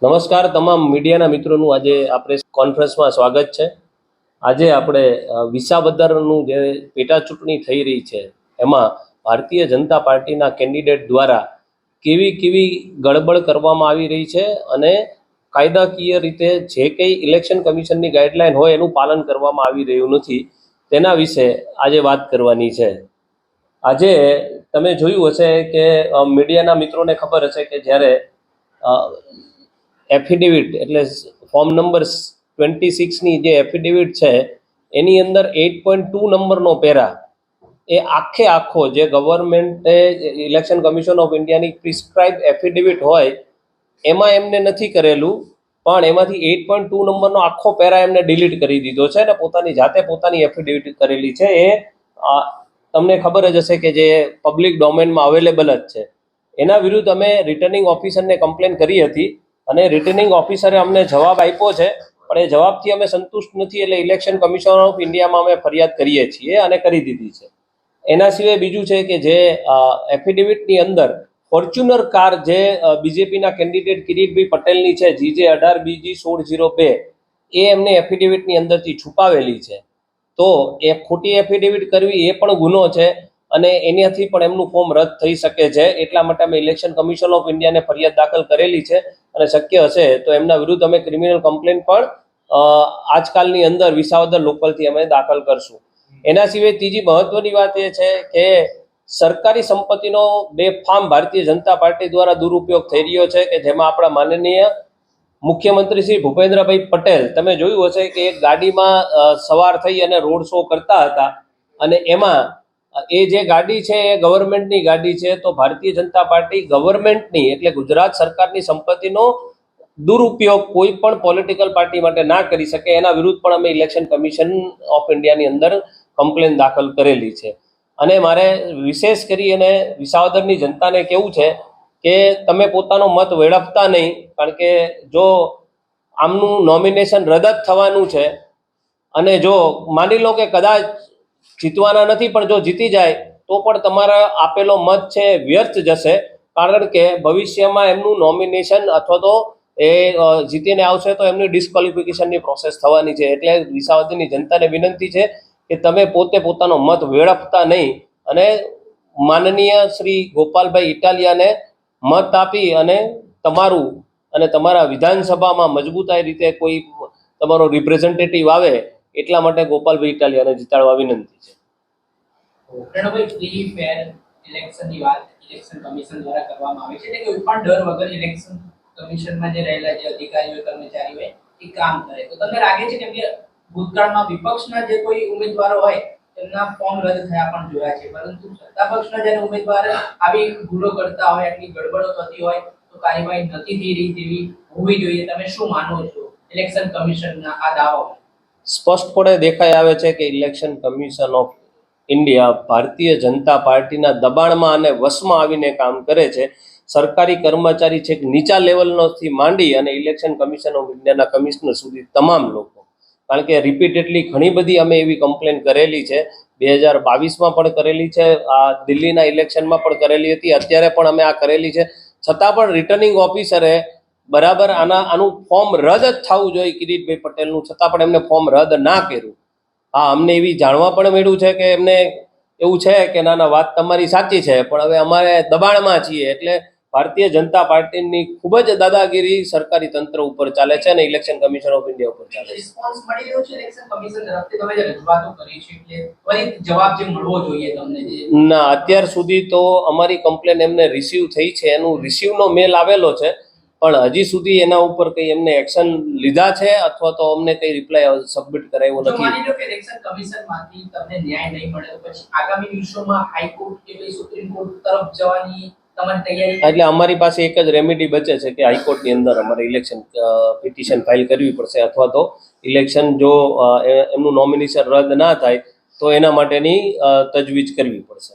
નમસ્કાર તમામ મીડિયાના મિત્રોનું આજે આ પ્રેસ કોન્ફરન્સમાં સ્વાગત છે। આજે આપણે વિસાવદરનું જે પેટા ચૂંટણી થઈ રહી છે એમાં ભારતીય જનતા પાર્ટીના કેન્ડિડેટ દ્વારા કેવી ગડબડ કરવામાં આવી રહી છે અને કાયદાકીય રીતે જે કંઈ ઇલેક્શન કમિશનની ગાઈડલાઈન હોય એનું પાલન કરવામાં આવી રહ્યું નથી તેના વિશે આજે વાત કરવાની છે। આજે તમે જોયું હશે કે મીડિયાના મિત્રોને ખબર હશે કે જ્યારે એફિડેવિટ એટલે ફોર્મ નંબર 26ની જે એફિડેવિટ છે એની અંદર 8.2 નંબરનો પેરા એ આખો જે ગવર્મેન્ટે ઇલેક્શન કમિશન ઓફ ઇન્ડિયાની પ્રિસ્ક્રાઇબ એફિડેવિટ હોય એમાં એમને નથી કરેલું, પણ એમાંથી 8.2 નંબરનો આખો પેરા એમને ડિલીટ કરી દીધો છે અને પોતાની જાતે પોતાની એફિડેવિટ કરેલી છે। એ તમને ખબર જ હશે કે જે પબ્લિક ડોમેનમાં અવેલેબલ જ છે। એના વિરુદ્ધ અમે રિટર્નિંગ ઓફિસરને કમ્પ્લેન કરી હતી અને રિટર્નિંગ ઓફિસરે અમને જવાબ આપ્યો છે, પણ એ જવાબથી અમે સંતુષ્ટ નથી, એટલે ઇલેક્શન કમિશન ઓફ ઇન્ડિયામાં અમે ફરિયાદ કરીએ છીએ અને કરી દીધી છે। એના સિવાય બીજું છે કે જે એફિડેવિટની અંદર ફોર્ચ્યુનર કાર જે બીજેપીના કેન્ડિડેટ કિરીટભાઈ પટેલની છે GJ18BG1602 એ એમને એફિડેવિટની અંદરથી છુપાવેલી છે, તો એ ખોટી એફિડેવિટ કરવી એ પણ ગુનો છે અને એનાથી પણ એમનું ફોર્મ રદ થઈ શકે છે। એટલા માટે અમે ઇલેક્શન કમિશન ઓફ ઇન્ડિયાને ફરિયાદ દાખલ કરેલી છે અને શક્ય હશે તો એમના વિરુદ્ધ અમે ક્રિમિનલ કમ્પ્લેન પણ આજકાલની અંદર વિસાવદર લોકલથી અમે દાખલ કરશું। એના સિવાય ત્રીજી મહત્વની વાત એ છે કે સરકારી સંપત્તિનો બેફામ ભારતીય જનતા પાર્ટી દ્વારા દુરુપયોગ થઈ રહ્યો છે કે જેમાં આપણા માનનીય મુખ્યમંત્રી શ્રી ભૂપેન્દ્રભાઈ પટેલ, તમે જોયું હશે કે એક ગાડીમાં સવાર થઈ અને રોડ શો કરતા હતા અને એમાં એ જે ગાડી છે એ ગવર્મેન્ટની ગાડી છે, તો ભારતીય જનતા પાર્ટી ગવર્મેન્ટની એટલે ગુજરાત સરકારની સંપત્તિનો દુરુપયોગ કોઈ પણ પોલિટિકલ પાર્ટી માટે ના કરી શકે એના વિરુદ્ધ પણ અમે ઇલેક્શન કમિશન ઓફ ઇન્ડિયાની અંદર કમ્પ્લેન દાખલ કરેલી છે। અને મારે વિશેષ કરી અને વિસાવદરની જનતાને કહેવું છે કે તમે પોતાનો મત વેડફતા નહીં, કારણ કે જો આમનું નોમિનેશન રદ જ થવાનું છે અને જો માની લો કે કદાચ જીતવાના નથી પણ જો જીતી જાય તો પણ તમારા આપેલો મત છે વ્યર્થ જશે, કારણ કે ભવિષ્યમાં એમનું નોમિનેશન અથવા તો એ જીતીને આવશે તો એમની ડિસ્ક્વોલિફિકેશનની પ્રોસેસ થવાની છે। એટલે વિસાવદરની જનતાને વિનંતી છે કે તમે પોતાનો મત વેડફતા નહીં અને માનનીય શ્રી ગોપાલભાઈ ઇટાલિયાને મત આપી અને તમારું અને તમારા વિધાનસભામાં મજબૂતાઈ રીતે કોઈ તમારો રિપ્રેઝેન્ટેટિવ આવે એટલા માટે ગોપાલભાઈ ઇટાલિયાને જીતાડવા વિનંતી છે। રણભાઈ, ફ્રી ફેર ઇલેક્શનની વાત ઇલેક્શન કમિશન દ્વારા કરવામાં આવે છે એટલે કોઈ પણ ડર વગર ઇલેક્શન કમિશનમાં જે રહેલા જે અધિકારીઓ કર્મચારીઓ હોય એ કામ કરે, તો તમને લાગે છે કે ભૂતકાળમાં વિપક્ષના જે કોઈ ઉમેદવારો હોય તેમના ફોર્મ રદ થયા પણ જોયા છે, પરંતુ સત્તાપક્ષના જ્યારે ઉમેદવાર આવી ભૂલો કરતા હોય, આટલી ગડબડો થતી હોય તો કાર્યવાહી નથી થઈ રહી જેવી હોવી જોઈએ, તમે શું માનો છો ઇલેક્શન કમિશનના આ દાવો? સ્પષ્ટપણે દેખાઈ આવે છે કે election commission of India Bharatiya Janata પાર્ટીના દબાણમાં અને વશમાં આવીને કામ કરે છે। સરકારી કર્મચારી છેક નીચા લેવલનોથી માંડી અને ઇલેક્શન કમિશન ઓફ ઇન્ડિયાના કમિશનર સુધી તમામ લોકો, કારણ કે રિપીટેડલી ઘણી બધી અમે એવી કમ્પ્લેન કરેલી છે, 2022માં પણ કરેલી છે, આ દિલ્હીના ઇલેક્શનમાં પણ કરેલી હતી, અત્યારે પણ અમે આ કરેલી છે, છતાં પણ રિટર્નિંગ ઓફિસરે બરાબર આનું ફોર્મ રદ જ થવું જોઈએ કિરીટભાઈ પટેલનું, છતાં પણ એમને ફોર્મ રદ ના કર્યું। હા, અમને એવી જાણવા પણ મળ્યું છે કે એમને એવું છે કે ના વાત તમારી સાચી છે, પણ હવે અમારે દબાણમાં છીએ, એટલે ભારતીય જનતા પાર્ટીની ખૂબ જ દાદાગીરી સરકારી તંત્ર ઉપર ચાલે છે અને ઇલેક્શન કમિશન ઓફ ઇન્ડિયા ઉપર ચાલે છે। રિસ્પોન્સ મળી રહ્યો છે ઇલેક્શન કમિશન તરફથી? તમે જે રજૂઆતો કરી છે એટલે ફરી જવાબ જે મળવો જોઈએ તમને જે ના, અત્યાર સુધી તો અમારી કમ્પ્લેન એમને રિસીવ થઈ છે, એનું રિસીવનો મેલ આવેલો છે, પણ હજી સુધી એના ઉપર કંઈ એમને એક્શન લીધા છે અથવા તો અમને કંઈ રિપ્લાય સબમિટ કરાવ્યો નથી। માની લો કે ઇલેક્શન કમિશનમાંથી તમને ન્યાય નહીં મળે તો પછી આગામી દિવસોમાં હાઈકોર્ટ કે પછી સુપ્રીમ કોર્ટ તરફ જવાની તમારી તૈયારી? એટલે અમારી પાસે એક જ રેમેડી બચે છે કે હાઈકોર્ટની અંદર અમારે ઇલેક્શન પિટિશન ફાઇલ કરવી પડશે, અથવા તો ઇલેક્શન જો એમનું નોમિનેશન રદ ના થાય તો એના માટેની તજવીજ કરવી પડશે।